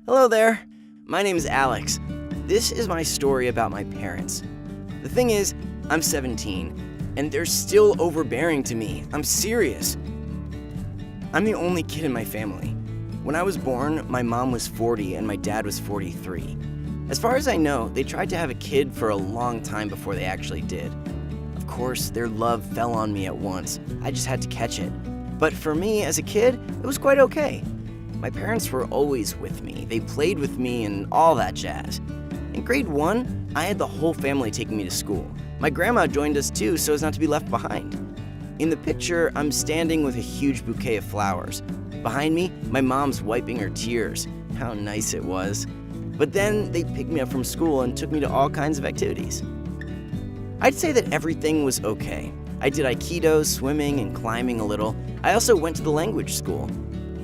Hello there. My name is Alex. This is my story about my parents. The thing is, I'm 17, and they're still overbearing to me. I'm serious. I'm the only kid in my family. When I was born, my mom was 40 and my dad was 43. As far as I know, they tried to have a kid for a long time before they actually did. Of course, their love fell on me at once. I just had to catch it. But for me, as a kid, it was quite okay. My parents were always with me. They played with me and all that jazz. In grade 1, I had the whole family taking me to school. My grandma joined us too, so as not to be left behind. In the picture, I'm standing with a huge bouquet of flowers. Behind me, my mom's wiping her tears. How nice it was. But then they picked me up from school and took me to all kinds of activities. I'd say that everything was okay. I did Aikido, swimming, and climbing a little. I also went to the language school.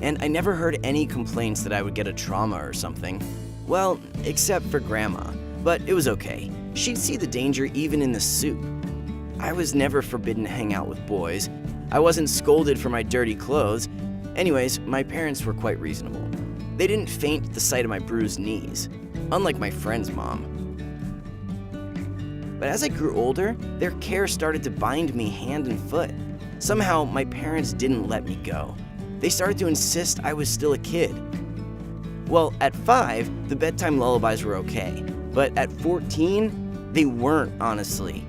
And I never heard any complaints that I would get a trauma or something. Well, except for Grandma. But it was okay. She'd see the danger even in the soup. I was never forbidden to hang out with boys. I wasn't scolded for my dirty clothes. Anyways, my parents were quite reasonable. They didn't faint at the sight of my bruised knees, unlike my friend's mom. But as I grew older, their care started to bind me hand and foot. Somehow, my parents didn't let me go. They started to insist I was still a kid. Well, at 5, the bedtime lullabies were okay, but at 14, they weren't, honestly.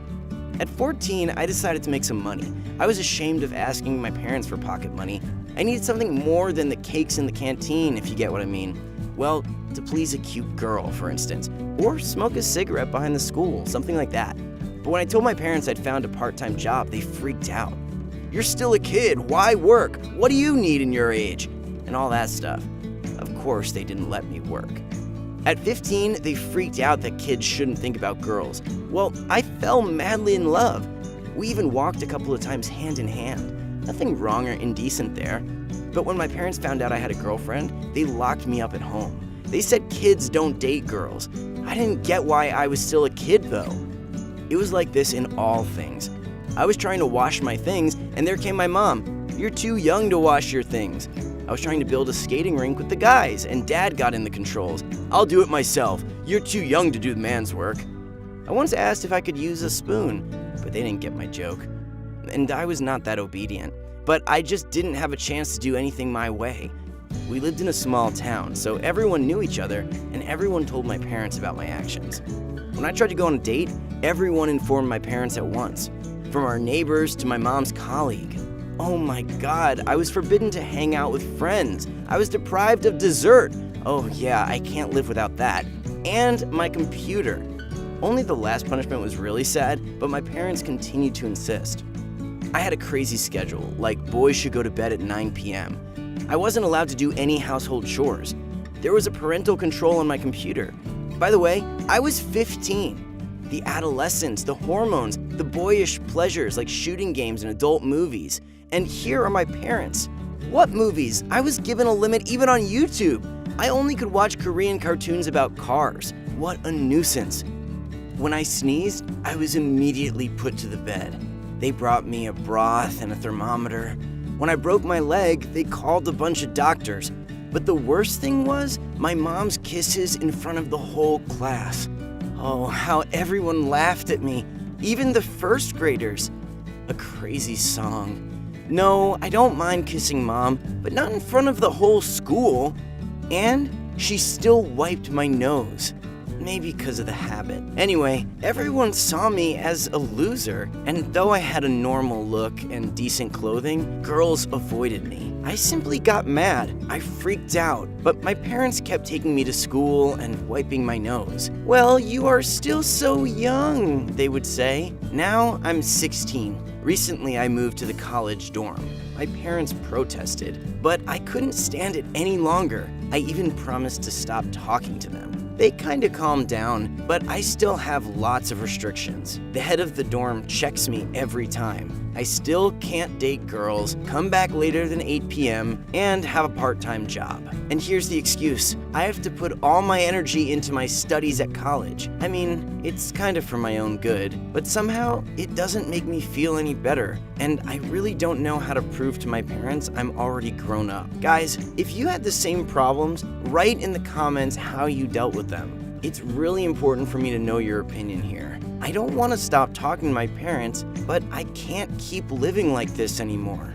At 14, I decided to make some money. I was ashamed of asking my parents for pocket money. I needed something more than the cakes in the canteen, if you get what I mean. Well, to please a cute girl, for instance, or smoke a cigarette behind the school, something like that. But when I told my parents I'd found a part-time job, they freaked out. "You're still a kid, why work? What do you need in your age?" And all that stuff. Of course, they didn't let me work. At 15, they freaked out that kids shouldn't think about girls. Well, I fell madly in love. We even walked a couple of times hand in hand. Nothing wrong or indecent there. But when my parents found out I had a girlfriend, they locked me up at home. They said kids don't date girls. I didn't get why I was still a kid, though. It was like this in all things. I was trying to wash my things, and there came my mom. "You're too young to wash your things." I was trying to build a skating rink with the guys, and Dad got in the controls. "I'll do it myself. You're too young to do the man's work." I once asked if I could use a spoon, but they didn't get my joke. And I was not that obedient. But I just didn't have a chance to do anything my way. We lived in a small town, so everyone knew each other, and everyone told my parents about my actions. When I tried to go on a date, everyone informed my parents at once. From our neighbors to my mom's colleague. Oh my God, I was forbidden to hang out with friends. I was deprived of dessert. Oh yeah, I can't live without that. And my computer. Only the last punishment was really sad, but my parents continued to insist. I had a crazy schedule, like boys should go to bed at 9 p.m. I wasn't allowed to do any household chores. There was a parental control on my computer. By the way, I was 15. The adolescence, the hormones, the boyish pleasures like shooting games and adult movies. And here are my parents. What movies? I was given a limit even on YouTube. I only could watch Korean cartoons about cars. What a nuisance. When I sneezed, I was immediately put to the bed. They brought me a broth and a thermometer. When I broke my leg, they called a bunch of doctors. But the worst thing was my mom's kisses in front of the whole class. Oh, how everyone laughed at me, even the first graders. A crazy song. No, I don't mind kissing Mom, but not in front of the whole school. And she still wiped my nose. Maybe because of the habit. Anyway, everyone saw me as a loser, and though I had a normal look and decent clothing, girls avoided me. I simply got mad. I freaked out, but my parents kept taking me to school and wiping my nose. "Well, you are still so young," they would say. Now I'm 16. Recently, I moved to the college dorm. My parents protested, but I couldn't stand it any longer. I even promised to stop talking to them. They kinda calmed down, but I still have lots of restrictions. The head of the dorm checks me every time. I still can't date girls, come back later than 8 p.m., and have a part-time job. And here's the excuse: I have to put all my energy into my studies at college. I mean, it's kind of for my own good, but somehow it doesn't make me feel any better. And I really don't know how to prove to my parents I'm already grown up. Guys, if you had the same problems, write in the comments how you dealt with them. It's really important for me to know your opinion here. I don't want to stop talking to my parents, but I can't keep living like this anymore.